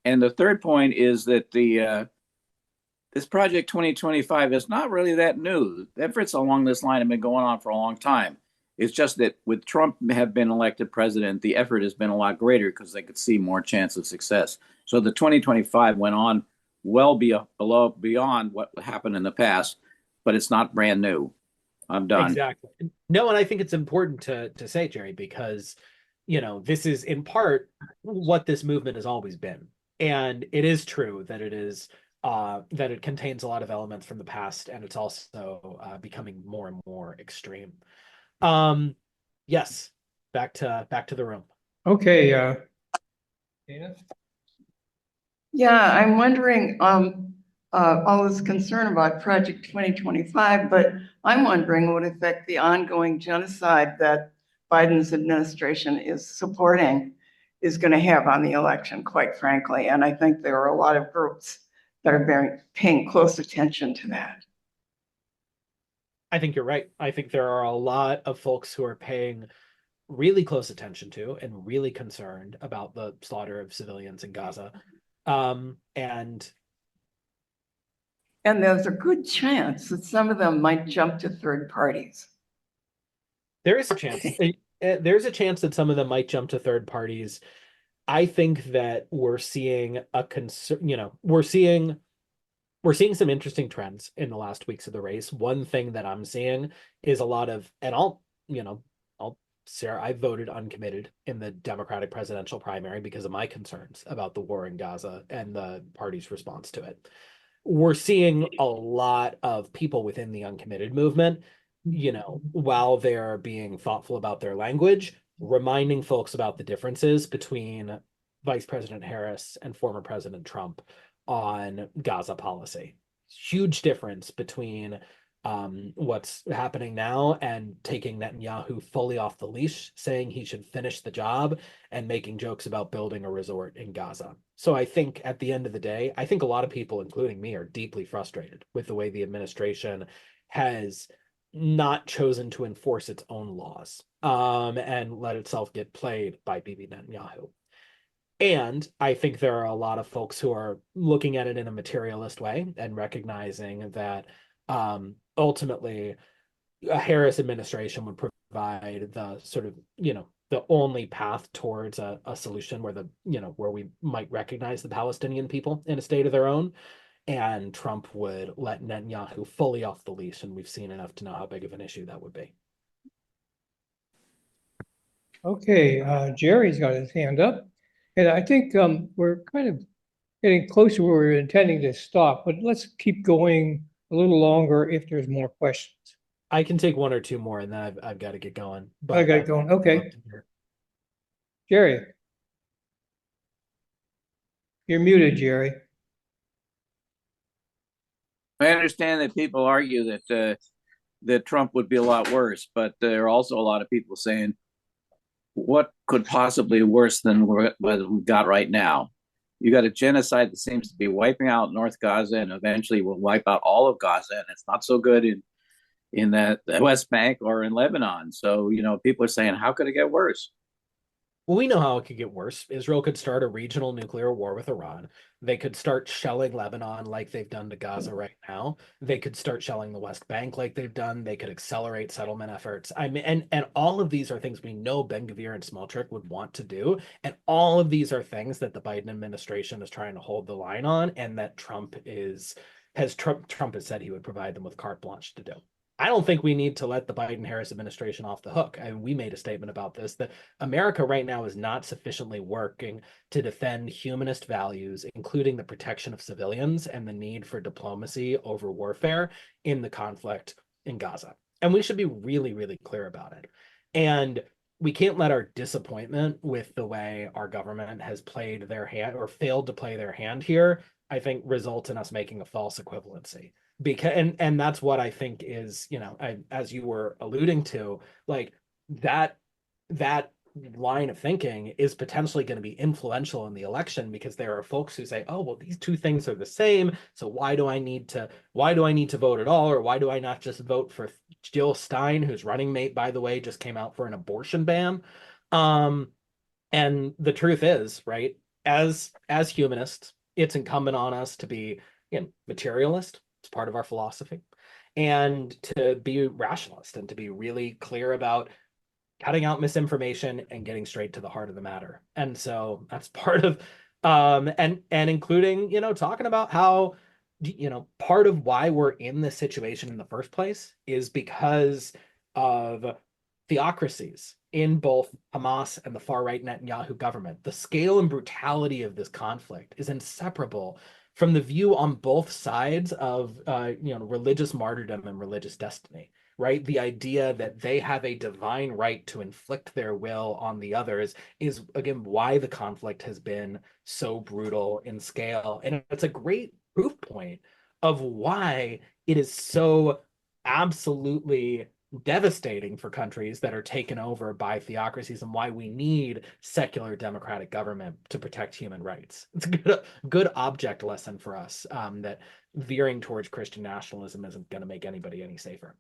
And the third point is that this Project 2025 is not really that new. The efforts along this line have been going on for a long time. It's just that with Trump have been elected president, the effort has been a lot greater because they could see more chance of success. So the 2025 went on well beyond what happened in the past, but it's not brand new. I'm done. Exactly. No, and I think it's important to say, Jerry, because this is in part what this movement has always been. And it is true that it contains a lot of elements from the past, and it's also becoming more and more extreme. Yes, back to the room. Okay, Dana? Yeah, I'm wondering, all this concern about Project 2025, but I'm wondering what effect the ongoing genocide that Biden's administration is supporting is going to have on the election, quite frankly. And I think there are a lot of groups that are paying close attention to that. I think you're right. I think there are a lot of folks who are paying really close attention to and really concerned about the slaughter of civilians in Gaza. And there's a good chance that some of them might jump to third parties. there is a chance. There's a chance that some of them might jump to third parties. I think that we're seeing we're seeing some interesting trends in the last weeks of the race. One thing that I'm seeing is a lot of, and Sarah, I voted uncommitted in the Democratic presidential primary because of my concerns about the war in Gaza and the party's response to it. We're seeing a lot of people within the uncommitted movement, while they're being thoughtful about their language, reminding folks about the differences between Vice President Harris and former President Trump on Gaza policy. Huge difference between what's happening now and taking Netanyahu fully off the leash, saying he should finish the job and making jokes about building a resort in Gaza. So I think at the end of the day, I think a lot of people, including me, are deeply frustrated with the way the administration has not chosen to enforce its own laws and let itself get played by Bibi Netanyahu. And I think there are a lot of folks who are looking at it in a materialist way and recognizing that ultimately a Harris administration would provide the sort of, the only path towards a solution where where we might recognize the Palestinian people in a state of their own. And Trump would let Netanyahu fully off the leash. And we've seen enough to know how big of an issue that would be. Okay, Jerry's got his hand up. And I think we're kind of getting close to where we're intending to stop, but let's keep going a little longer if there's more questions. I can take one or two more and then I've got to get going. But I got it going. Okay. Jerry. You're muted, Jerry. I understand that people argue that Trump would be a lot worse, but there are also a lot of people saying, what could possibly be worse than what we've got right now? You got a genocide that seems to be wiping out North Gaza and eventually will wipe out all of Gaza, and it's not so good in the West Bank or in Lebanon. So, people are saying, how could it get worse? Well, we know how it could get worse. Israel could start a regional nuclear war with Iran. They could start shelling Lebanon like they've done to Gaza right now. They could start shelling the West Bank like they've done. They could accelerate settlement efforts. I mean, and all of these are things we know Ben-Gvir and Smotrich would want to do. And all of these are things that the Biden administration is trying to hold the line on, and that Trump has said he would provide them with carte blanche to do. I don't think we need to let the Biden-Harris administration off the hook. I mean, we made a statement about this, that America right now is not sufficiently working to defend humanist values, including the protection of civilians and the need for diplomacy over warfare in the conflict in Gaza. And we should be really, really clear about it. And we can't let our disappointment with the way our government has played their hand or failed to play their hand here, I think, result in us making a false equivalency. Because and that's what I think is, as you were alluding to, like that line of thinking is potentially going to be influential in the election, because there are folks who say, oh, well, these two things are the same, so why do I need to vote at all, or why do I not just vote for Jill Stein, whose running mate, by the way, just came out for an abortion ban? And the truth is, right, as humanists, it's incumbent on us to be materialist. It's part of our philosophy, and to be rationalist and to be really clear about cutting out misinformation and getting straight to the heart of the matter. And so that's part of and including, talking about how, part of why we're in this situation in the first place is because of theocracies in both Hamas and the far-right Netanyahu government. The scale and brutality of this conflict is inseparable from the view on both sides of religious martyrdom and religious destiny, right? The idea that they have a divine right to inflict their will on the others is, again, why the conflict has been so brutal in scale. And it's a great proof point of why it is so absolutely devastating for countries that are taken over by theocracies, and why we need secular democratic government to protect human rights. It's a good object lesson for us, that veering towards Christian nationalism isn't going to make anybody any safer.